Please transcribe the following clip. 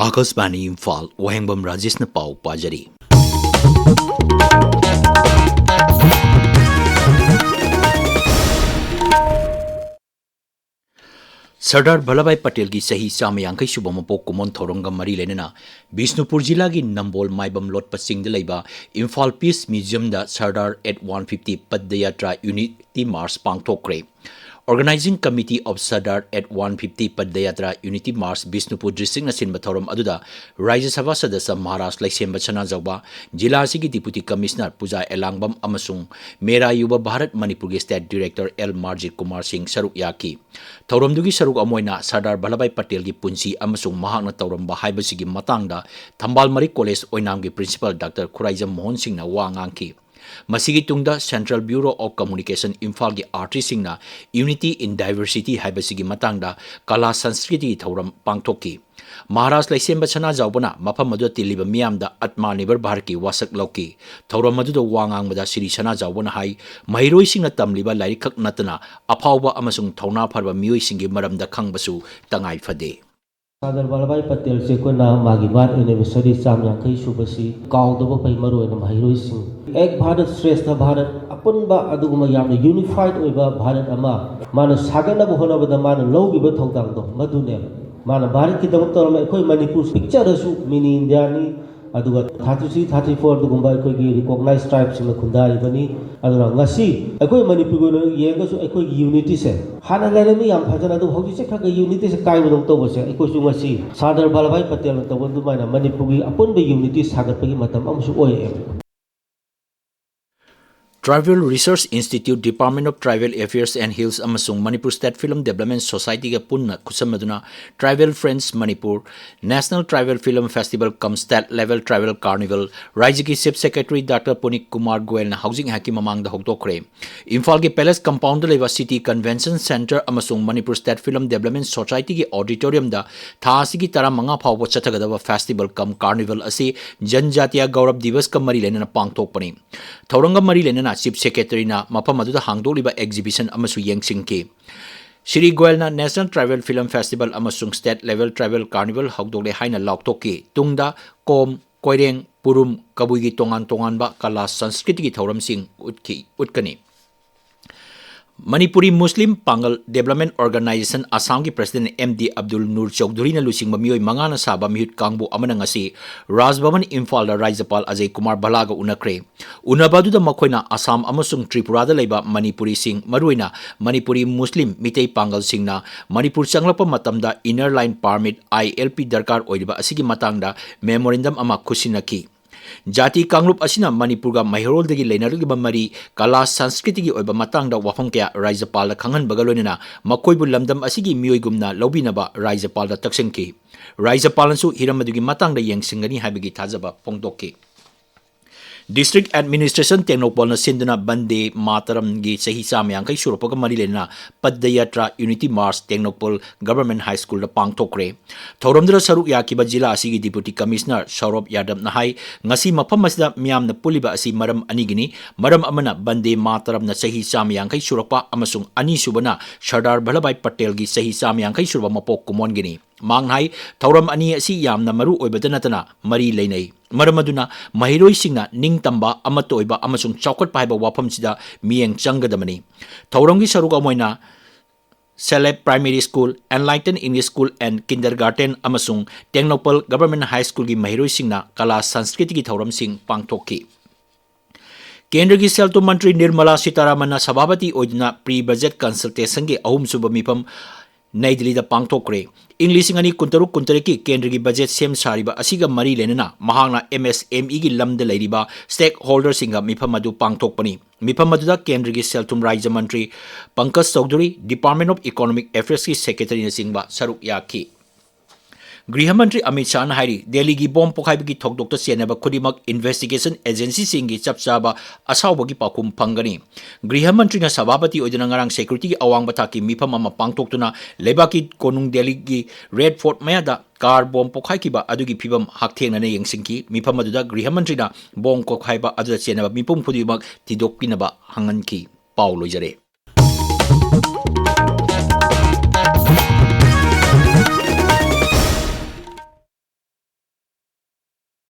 आकाशवाणी इम्फाल वाहेंगबम राजेश ने पाव पाजरी। सरदार वल्लभभाई पटेल की सही चाम यांखई सुब मपोक कुमोन थौरंग मरी लेना बिष्णुपुर जिला की Nambol Maibam Lotap Singh Imphal peace museum Sardar at 150 पदयात्रा यूनिटी मार्च पांगथोक्रे। Organizing Committee of Sardar at 150 Padayatra Unity March Bishnupur District Nasinba Thorum Aduda Rajya Sabha Sadasya Maharashtra Laiksemba Chanajawba Jila asigi Deputy Commissioner Puja Elangbam amasung Mera Yuba Bharat Manipur State Director L Marjit Kumar Singh saruk yaki. Thoromdugi saruk amoina Sardar Vallabhbhai Patel gi punsi amasung mahakna tawramba haibasigi matangda Thambal Mari College Oinamgi Principal Dr. Khuraijam Mohan Singh na wa ngangki. Masigi tungda Central Bureau of Communication Imphal gi artist singna Unity in Diversity haibasigi matangda Kala Sanskriti thauram pangthoki. Maharashtra Laiksemba Chanajawbana mafam adu tiliba miyamda Atmanirbhar Bharat ki wasak lauki. Thauram adu wangangbada Sri Chanajawbana hai mahiroi singna tamliba lairikhak natana afawba amasung thauna pharba miyoi singi maramda khangbasu tangai phade. Sadar Vallabhbhai Patel se ko na magi bar anniversary cham yankai subasi kaudaba pai maroi na mahiroi sing Ek Bharat Shrestha Bharat apunba aduguma yamna unified oiba Bharat ama mana sagana bu honabada mana lawgiba thongtang do madune mana Bharat ki damak torama ekoi Manipur picture asu mini India ni aduga 33 34 dugumba ekoi gi recognized tribes na khundari bani adura ngasi ekoi Manipur go yenga su ekoi unity se hana leremi yam phajana du hoji se khaga unity se kai bodong to bose ekoi su ngasi Sardar Vallabhbhai Patel to bondu maina Manipur gi apunba unity sagat pagi matam amsu oi Tribal Research Institute, Department of Tribal Affairs and Hills amasung Manipur State Film Development Society ga punna kusamaduna Tribal Friends Manipur National Tribal Film Festival cum State Level Tribal Carnival Rajya Chief Secretary Dr. Punik Kumar Goel na housing haki mamang da hokdokre. Imphal ki Palace Compound leba City Convention Center amasung Manipur State Film Development Society ki auditorium da thasi ki tara manga phawbo chathagadaba festival cum carnival asi Janjatiya Gaurav Divas ka mari lenana pangthokpani. Thauranga mari lenana Chief Secretary na mapam aduda hangdoliba exhibition amasu yengsingki. Shri Goel na National Tribal Film Festival amasung State Level Tribal Carnival hagdole haina lauktoki tungda kom koireng purum kabuigi tongan ba kala sanskriti ki thauram sing utkani. Manipuri Muslim Pangal Development Organization Assam ki President MD Abdul Nur Chaudhuri na lusing mamiyoi mangana saba mihut kangbu amana ngasi Raj Bhavan Imphal da Rajyapal Ajay Kumar Balaga unakre. Unabadu da makoina Assam amasung Tripura da leba Manipuri sing maruina Manipuri Muslim Mitei Pangal sing na Manipur changlapa matamda Inner Line Permit ILP darkar oiba asigi matangda memorandum ama khusinaki. Jati Kangrup asina Manipur ga mahirol degi leinarugi mari kala sanskriti gi oiba matangda wafam kya Rajyapal da khangan bagalonina makoibu lamdam asigi miyoi gumna lobinaba Rajyapal da taksengki. Rajyapal ansu hiramadugi matangda yengsingani habigi thajaba pongdokki. District Administration Technopol na sinduna Bande Mataram gi sahi cham yankai suropaga mari lena Padayatra Unity March Technopol Government High School da pangthokre. Thoromdra saruk yakiba jila asigi Deputy Commissioner Saurabh Yadav na hai ngasi mafam masda miyam na puliba asi maram anigini maram amana Bande Mataram na sahi cham yankai suropa amasung ani subana Sardar Vallabhbhai Patel gi sahi cham yankai suropa mapok kumon gini. Manghai Thauram ani asi yamna maru oibada natana mari leinai. Maramaduna mahiroi singna ningtamba amato oiba amasung chawkat paiba wafam sida miyeng changadamani. Thauramgi saruga moina Celeb Primary School, Enlightened English School and Kindergarten amasung Technopol Government High School gi mahiroi singna kala sanskriti gi thauram sing pangthokki. Kendra ki Selto Mantri Nirmala Sitaraman na sababati oidna pre-budget consultation gi ahum suba mipam Nai Delhi da pangthokre. English ngani kuntaruk kuntariki Kendra ki budget sem sariba asiga mari lenana mahangna MSME gi lamda leiriba stakeholders singa mifam adu pangthokpani. Mifam adu da Kendra ki Seltum Rajya Mantri Pankaj Chaudhary Department of Economic Affairs ki Secretary na singba saruk yaki. Grihamantri Amit Shah na hairi Delhi gi bomb pokhaibi gi thokdokta senaba khudimak investigation agency singi chapchaba asawba gi pakum phangani. Grihamantri na sababati oidana ngarang security gi awang bathaki mifam ama pangtoktuna lebaki konung Delhi gi Red Fort mayada car bomb pokhaikiba adugi phibam hakthengna na yengsingki mifam aduda Grihamantri na bomb pokhaiba aduda senaba mipum khudimak tidokpinaba hanganki Paulo Jare.